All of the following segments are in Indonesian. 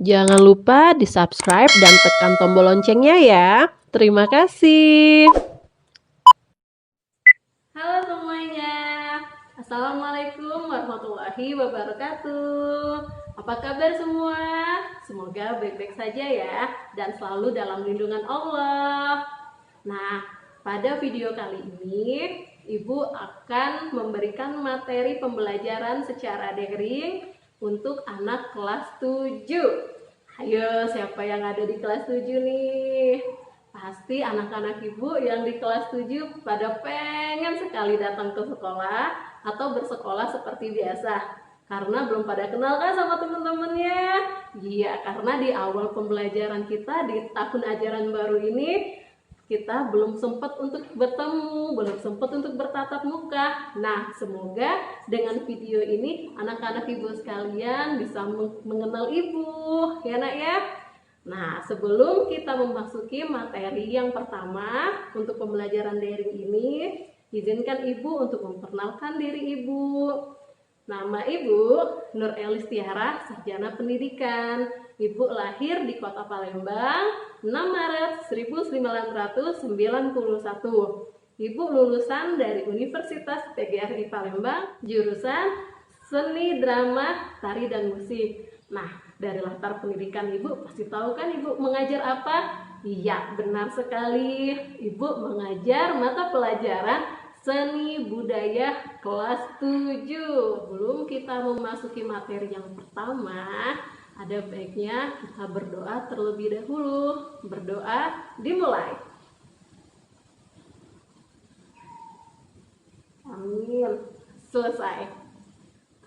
Jangan lupa di-subscribe dan tekan tombol loncengnya ya. Terima kasih. Halo semuanya, Assalamualaikum warahmatullahi wabarakatuh. Apa kabar semua? Semoga baik-baik saja ya, dan selalu dalam lindungan Allah. Nah, pada video kali ini, Ibu akan memberikan materi pembelajaran secara daring untuk anak kelas 7. Ayo, siapa yang ada di kelas 7 nih? Pasti anak-anak Ibu yang di kelas 7 pada pengen sekali datang ke sekolah atau bersekolah seperti biasa. Karena belum pada kenal kan sama teman-temannya. Iya, karena di awal pembelajaran kita di tahun ajaran baru ini kita belum sempat untuk bertemu, belum sempat untuk bertatap muka. Nah, semoga dengan video ini anak-anak Ibu sekalian bisa mengenal Ibu, ya Nak ya. Nah, sebelum kita memasuki materi yang pertama untuk pembelajaran daring ini, izinkan Ibu untuk memperkenalkan diri Ibu. Nama Ibu Nur Elis Tiara, Sarjana Pendidikan. Ibu lahir di Kota Palembang 6 Maret 1991. Ibu lulusan dari Universitas PGRI Palembang, jurusan Seni Drama, Tari dan Musik. Nah, dari latar pendidikan Ibu pasti tahu kan Ibu mengajar apa? Iya, benar sekali. Ibu mengajar mata pelajaran Seni Budaya kelas 7. Belum kita memasuki materi yang pertama, ada baiknya kita berdoa terlebih dahulu. Berdoa dimulai. Amin. Selesai.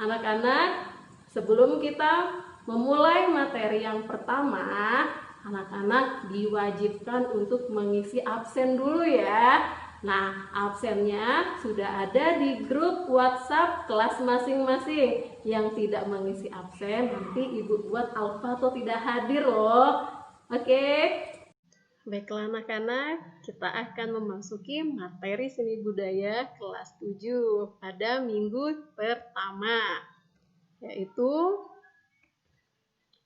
Anak-anak, sebelum kita memulai materi yang pertama, anak-anak diwajibkan untuk mengisi absen dulu ya. Nah, absennya sudah ada di grup WhatsApp kelas masing-masing. Yang tidak mengisi absen nanti Ibu buat alfa atau tidak hadir loh. Oke. Baiklah anak-anak, kita akan memasuki materi seni budaya kelas 7 pada minggu pertama, yaitu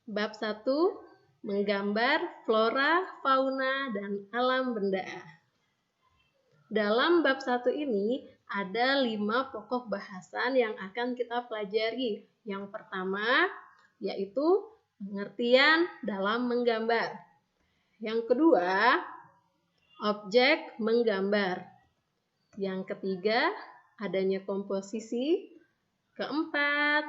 bab 1, menggambar flora, fauna, dan alam benda. Dalam bab 1 ini ada 5 pokok bahasan yang akan kita pelajari. Yang pertama yaitu pengertian dalam menggambar. Yang kedua, objek menggambar. Yang ketiga, adanya komposisi. Keempat,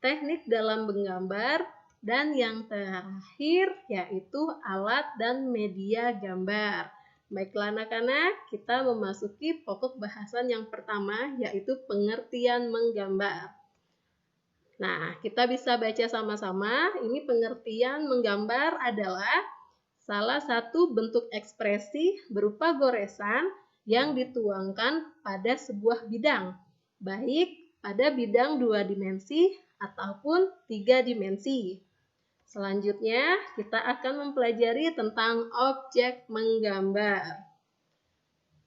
teknik dalam menggambar. Dan yang terakhir yaitu alat dan media gambar. Baiklah anak-anak, kita memasuki pokok bahasan yang pertama yaitu pengertian menggambar. Nah, kita bisa baca sama-sama. Ini pengertian menggambar adalah salah satu bentuk ekspresi berupa goresan yang dituangkan pada sebuah bidang, baik pada bidang 2 dimensi ataupun 3 dimensi. Selanjutnya, kita akan mempelajari tentang objek menggambar.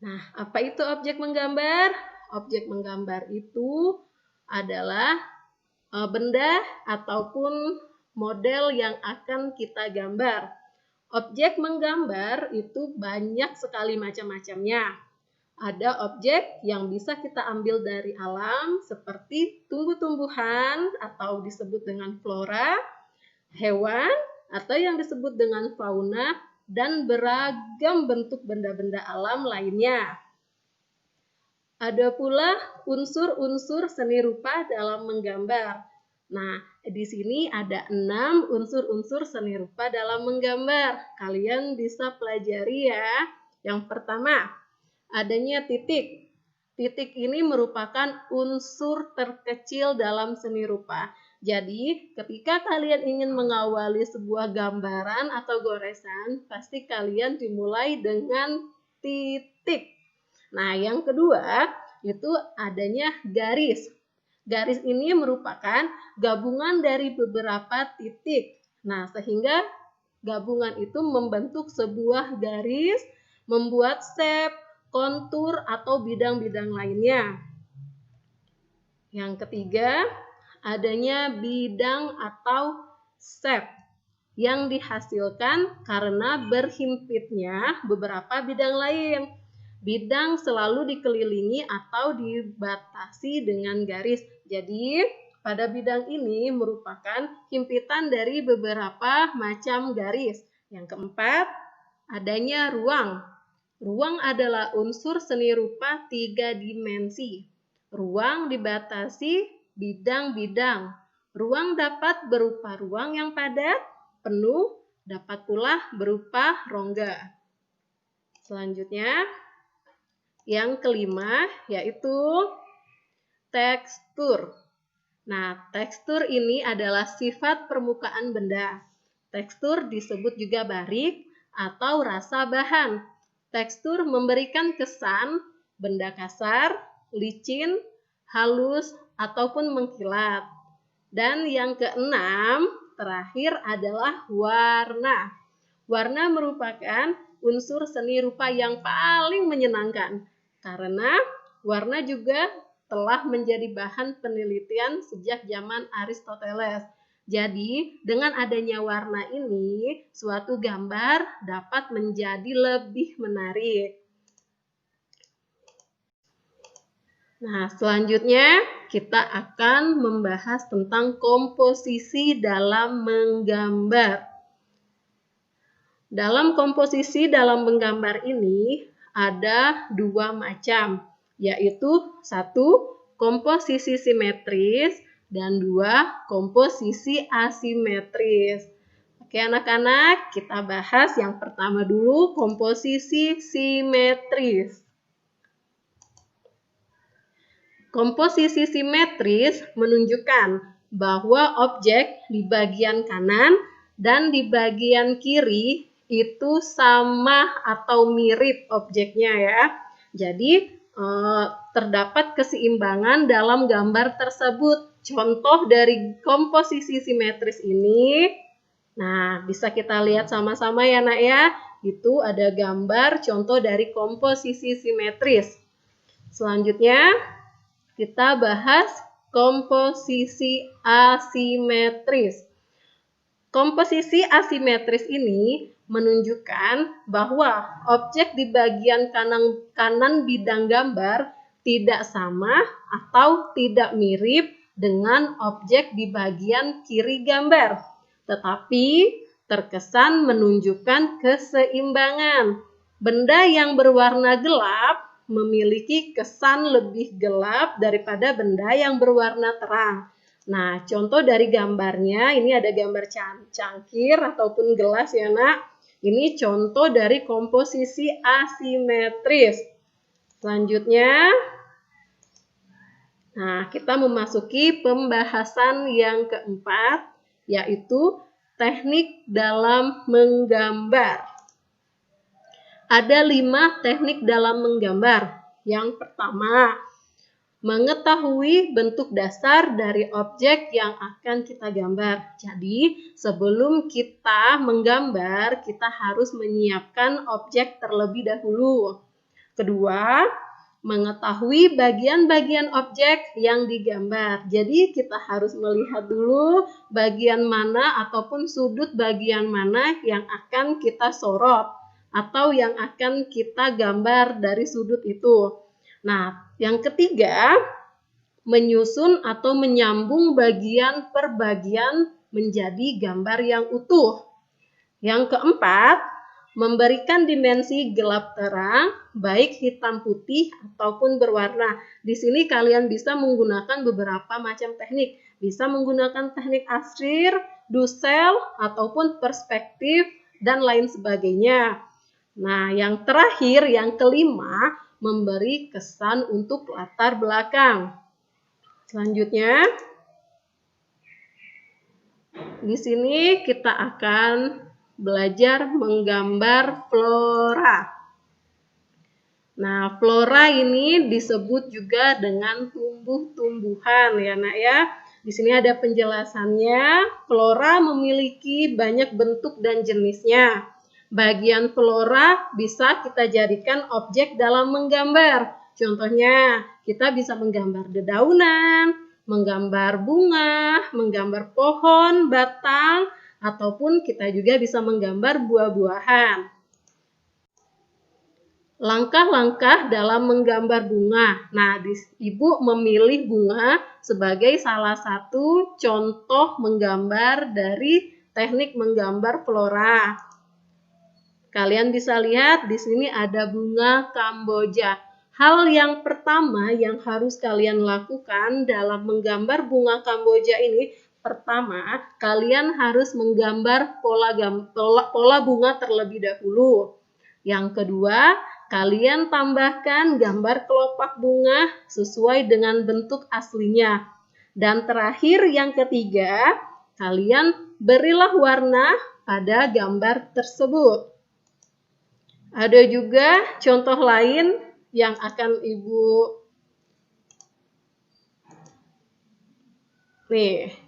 Nah, apa itu objek menggambar? Objek menggambar itu adalah benda ataupun model yang akan kita gambar. Objek menggambar itu banyak sekali macam-macamnya. Ada objek yang bisa kita ambil dari alam seperti tumbuh-tumbuhan atau disebut dengan flora, hewan atau yang disebut dengan fauna, dan beragam bentuk benda-benda alam lainnya. Ada pula unsur-unsur seni rupa dalam menggambar. Nah, di sini ada 6 unsur-unsur seni rupa dalam menggambar. Kalian bisa pelajari ya. Yang pertama, adanya titik. Titik ini merupakan unsur terkecil dalam seni rupa. Jadi, ketika kalian ingin mengawali sebuah gambaran atau goresan, pasti kalian dimulai dengan titik. Nah, yang kedua, itu adanya garis. Garis ini merupakan gabungan dari beberapa titik. Nah, sehingga gabungan itu membentuk sebuah garis, membuat shape, kontur, atau bidang-bidang lainnya. Yang ketiga, adanya bidang atau shape. yang dihasilkan karena berhimpitnya beberapa bidang lain. Bidang selalu dikelilingi atau dibatasi dengan garis. Jadi, pada bidang ini merupakan himpitan dari beberapa macam garis. Yang keempat, adanya ruang. Ruang adalah unsur seni rupa 3 dimensi. Ruang dibatasi bidang-bidang. Ruang dapat berupa ruang yang padat, penuh, dapat pula berupa rongga. Selanjutnya, yang kelima yaitu tekstur. Nah, tekstur ini adalah sifat permukaan benda. Tekstur disebut juga barik atau rasa bahan. Tekstur memberikan kesan benda kasar, licin, halus, ataupun mengkilat. Dan yang keenam, terakhir adalah warna. Warna merupakan unsur seni rupa yang paling menyenangkan, karena warna juga telah menjadi bahan penelitian sejak zaman Aristoteles. Jadi, dengan adanya warna ini, suatu gambar dapat menjadi lebih menarik. Nah, selanjutnya kita akan membahas tentang komposisi dalam menggambar. Dalam komposisi dalam menggambar ini ada 2 macam, yaitu 1 komposisi simetris dan 2 komposisi asimetris. Oke anak-anak, kita bahas yang pertama dulu, komposisi simetris. Komposisi simetris menunjukkan bahwa objek di bagian kanan dan di bagian kiri itu sama atau mirip objeknya ya. Jadi terdapat keseimbangan dalam gambar tersebut. Contoh dari komposisi simetris ini, nah bisa kita lihat sama-sama ya nak ya. Itu ada gambar contoh dari komposisi simetris. Selanjutnya kita bahas komposisi asimetris. Komposisi asimetris ini menunjukkan bahwa objek di bagian kanan bidang gambar tidak sama atau tidak mirip dengan objek di bagian kiri gambar, tetapi terkesan menunjukkan keseimbangan. Benda yang berwarna gelap memiliki kesan lebih gelap daripada benda yang berwarna terang. Nah, contoh dari gambarnya, ini ada gambar cangkir ataupun gelas ya nak. Ini contoh dari komposisi asimetris. Selanjutnya, nah kita memasuki pembahasan yang keempat, yaitu teknik dalam menggambar. Ada 5 teknik dalam menggambar. Yang pertama, mengetahui bentuk dasar dari objek yang akan kita gambar. Jadi, sebelum kita menggambar, kita harus menyiapkan objek terlebih dahulu. Kedua, mengetahui bagian-bagian objek yang digambar. Jadi, kita harus melihat dulu bagian mana ataupun sudut bagian mana yang akan kita sorot atau yang akan kita gambar dari sudut itu. Nah, yang ketiga, menyusun atau menyambung bagian per bagian menjadi gambar yang utuh. Yang keempat, memberikan dimensi gelap terang, baik hitam putih ataupun berwarna. Di sini kalian bisa menggunakan beberapa macam teknik. Bisa menggunakan teknik arsir, Dussel, ataupun perspektif, dan lain sebagainya. Nah, yang terakhir, yang kelima, memberi kesan untuk latar belakang. Selanjutnya, di sini kita akan belajar menggambar flora. Nah, flora ini disebut juga dengan tumbuh-tumbuhan ya nak ya. Di sini ada penjelasannya. Flora memiliki banyak bentuk dan jenisnya. Bagian flora bisa kita jadikan objek dalam menggambar. Contohnya, kita bisa menggambar dedaunan, menggambar bunga, menggambar pohon, batang, ataupun kita juga bisa menggambar buah-buahan. Langkah-langkah dalam menggambar bunga. Nah, Ibu memilih bunga sebagai salah satu contoh menggambar dari teknik menggambar flora. Kalian bisa lihat di sini ada bunga Kamboja. Hal yang pertama yang harus kalian lakukan dalam menggambar bunga Kamboja ini, pertama, kalian harus menggambar pola bunga terlebih dahulu. Yang kedua, kalian tambahkan gambar kelopak bunga sesuai dengan bentuk aslinya. Dan terakhir yang ketiga, kalian berilah warna pada gambar tersebut. Ada juga contoh lain yang akan Ibu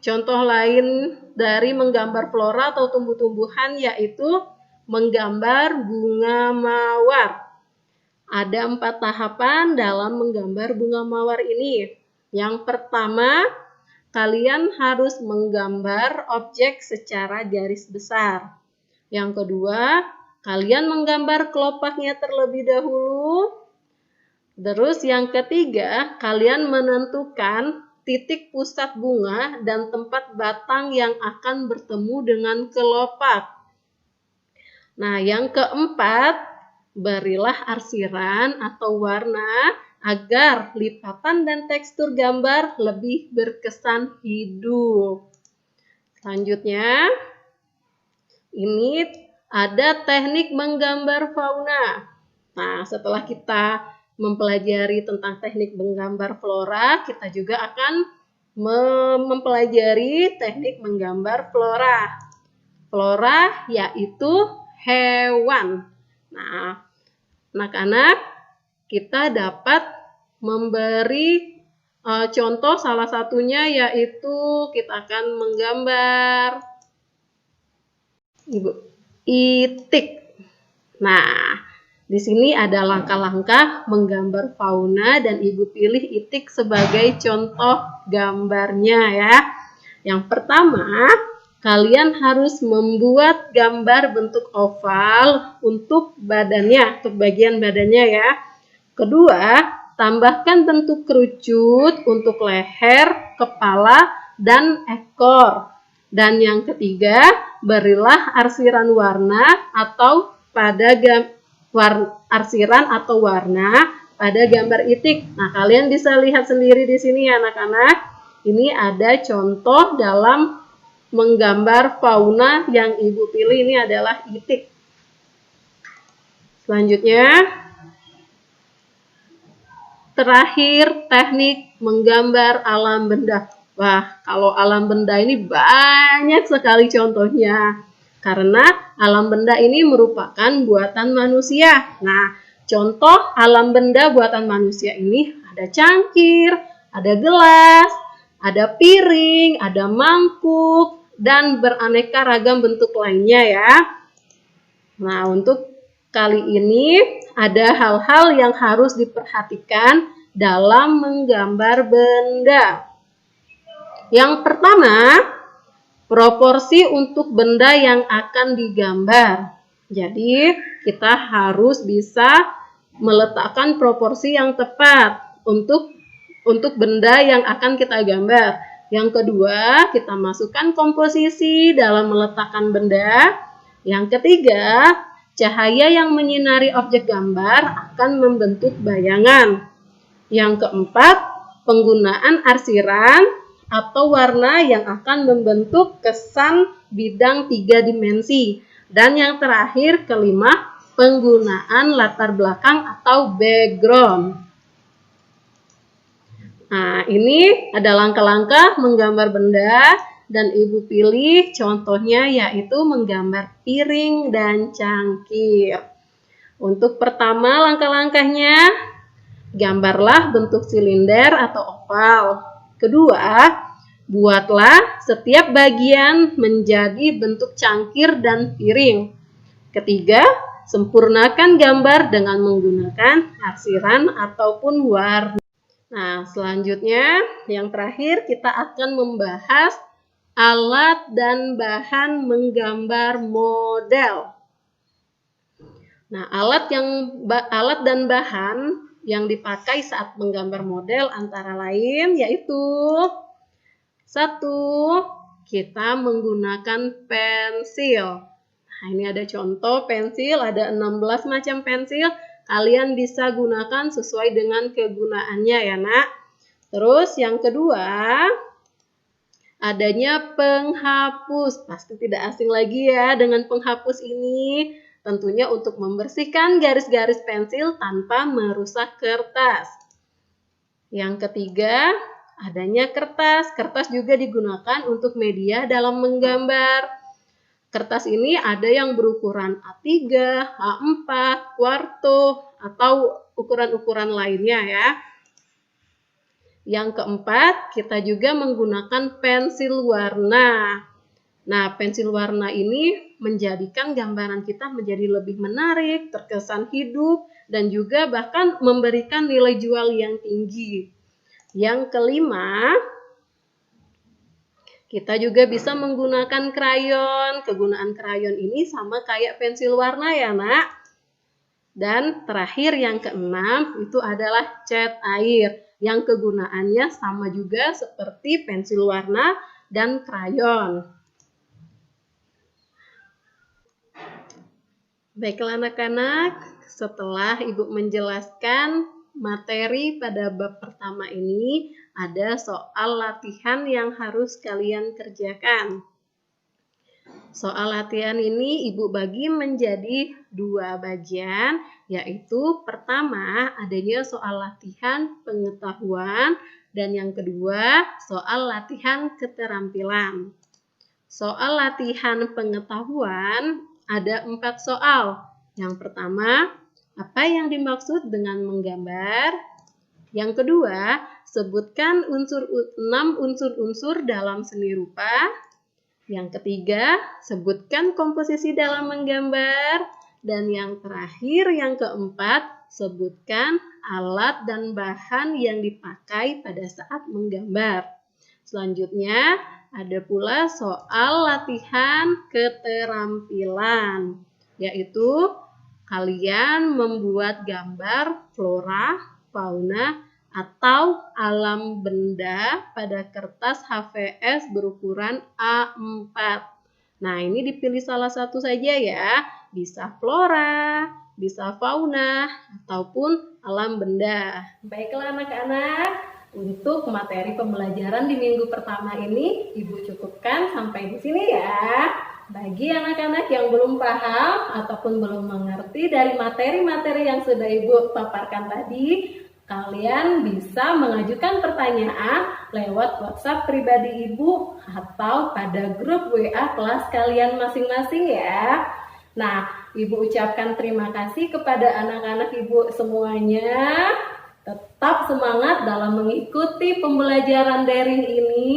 contoh lain dari menggambar flora atau tumbuh-tumbuhan yaitu menggambar bunga mawar. Ada 4 tahapan dalam menggambar bunga mawar ini. Yang pertama, kalian harus menggambar objek secara garis besar. Yang kedua, kalian menggambar kelopaknya terlebih dahulu. Terus yang ketiga, kalian menentukan titik pusat bunga dan tempat batang yang akan bertemu dengan kelopak. Nah, yang keempat, berilah arsiran atau warna agar lipatan dan tekstur gambar lebih berkesan hidup. Selanjutnya, ini ada teknik menggambar fauna. Nah, setelah kita mempelajari tentang teknik menggambar flora, kita juga akan mempelajari teknik menggambar flora. Flora yaitu hewan. Nah, anak-anak, kita dapat memberi contoh, salah satunya yaitu kita akan menggambar itik. Nah, di sini ada langkah-langkah menggambar fauna dan Ibu pilih itik sebagai contoh gambarnya ya. Yang pertama, kalian harus membuat gambar bentuk oval untuk badannya, untuk bagian badannya ya. Kedua, tambahkan bentuk kerucut untuk leher, kepala, dan ekor. Dan yang ketiga, berilah arsiran warna atau pada arsiran atau warna pada gambar itik. Nah, kalian bisa lihat sendiri di sini ya anak-anak. Ini ada contoh dalam menggambar fauna yang Ibu pilih, ini adalah itik. Selanjutnya, terakhir teknik menggambar alam benda. Wah, kalau alam benda ini banyak sekali contohnya. Karena alam benda ini merupakan buatan manusia. Nah, contoh alam benda buatan manusia ini ada cangkir, ada gelas, ada piring, ada mangkuk, dan beraneka ragam bentuk lainnya ya. Nah, untuk kali ini ada hal-hal yang harus diperhatikan dalam menggambar benda. Yang pertama, proporsi untuk benda yang akan digambar. Jadi, kita harus bisa meletakkan proporsi yang tepat untuk benda yang akan kita gambar. Yang kedua, kita masukkan komposisi dalam meletakkan benda. Yang ketiga, cahaya yang menyinari objek gambar akan membentuk bayangan. Yang keempat, penggunaan arsiran atau warna yang akan membentuk kesan bidang 3 dimensi. Dan yang terakhir, kelima, penggunaan latar belakang atau background. Nah, ini ada langkah-langkah menggambar benda dan Ibu pilih contohnya yaitu menggambar piring dan cangkir. Untuk pertama langkah-langkahnya, gambarlah bentuk silinder atau oval. Kedua, buatlah setiap bagian menjadi bentuk cangkir dan piring. Ketiga, sempurnakan gambar dengan menggunakan arsiran ataupun warna. Nah, selanjutnya yang terakhir kita akan membahas alat dan bahan menggambar model. Nah, alat dan bahan yang dipakai saat menggambar model antara lain yaitu 1. Kita menggunakan pensil. Nah, ini ada contoh pensil, ada 16 macam pensil. Kalian bisa gunakan sesuai dengan kegunaannya ya, Nak. Terus yang kedua, adanya penghapus. Pasti tidak asing lagi ya dengan penghapus ini. Tentunya untuk membersihkan garis-garis pensil tanpa merusak kertas. Yang ketiga, adanya kertas. Kertas juga digunakan untuk media dalam menggambar. Kertas ini ada yang berukuran A3, A4, kuarto, atau ukuran-ukuran lainnya ya. Yang keempat, kita juga menggunakan pensil warna. Nah, pensil warna ini menjadikan gambaran kita menjadi lebih menarik, terkesan hidup, dan juga bahkan memberikan nilai jual yang tinggi. Yang kelima, kita juga bisa menggunakan krayon. Kegunaan krayon ini sama kayak pensil warna ya, Nak. Dan terakhir yang keenam, itu adalah cat air, yang kegunaannya sama juga seperti pensil warna dan krayon. Baiklah anak-anak, setelah Ibu menjelaskan materi pada bab pertama ini, ada soal latihan yang harus kalian kerjakan. Soal latihan ini Ibu bagi menjadi 2 bagian, yaitu pertama adanya soal latihan pengetahuan, dan yang kedua soal latihan keterampilan. Soal latihan pengetahuan ada 4 soal. Yang pertama, apa yang dimaksud dengan menggambar? Yang kedua, sebutkan 6 unsur-unsur dalam seni rupa. Yang ketiga, sebutkan komposisi dalam menggambar. Dan yang terakhir, yang keempat, sebutkan alat dan bahan yang dipakai pada saat menggambar. Selanjutnya, ada pula soal latihan keterampilan, yaitu kalian membuat gambar flora, fauna, atau alam benda pada kertas HVS berukuran A4. Nah, ini dipilih salah satu saja ya, bisa flora, bisa fauna, ataupun alam benda. Baiklah anak-anak, untuk materi pembelajaran di minggu pertama ini, Ibu cukupkan sampai di sini ya. Bagi anak-anak yang belum paham ataupun belum mengerti dari materi-materi yang sudah Ibu paparkan tadi, kalian bisa mengajukan pertanyaan lewat WhatsApp pribadi Ibu atau pada grup WA kelas kalian masing-masing ya. Nah, Ibu ucapkan terima kasih kepada anak-anak Ibu semuanya. Tetap semangat dalam mengikuti pembelajaran daring ini,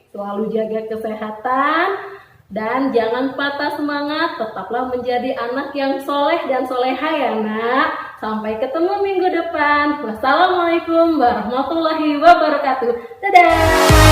selalu jaga kesehatan, dan jangan patah semangat, tetaplah menjadi anak yang soleh dan soleha ya nak. Sampai ketemu minggu depan. Wassalamualaikum warahmatullahi wabarakatuh. Dadah!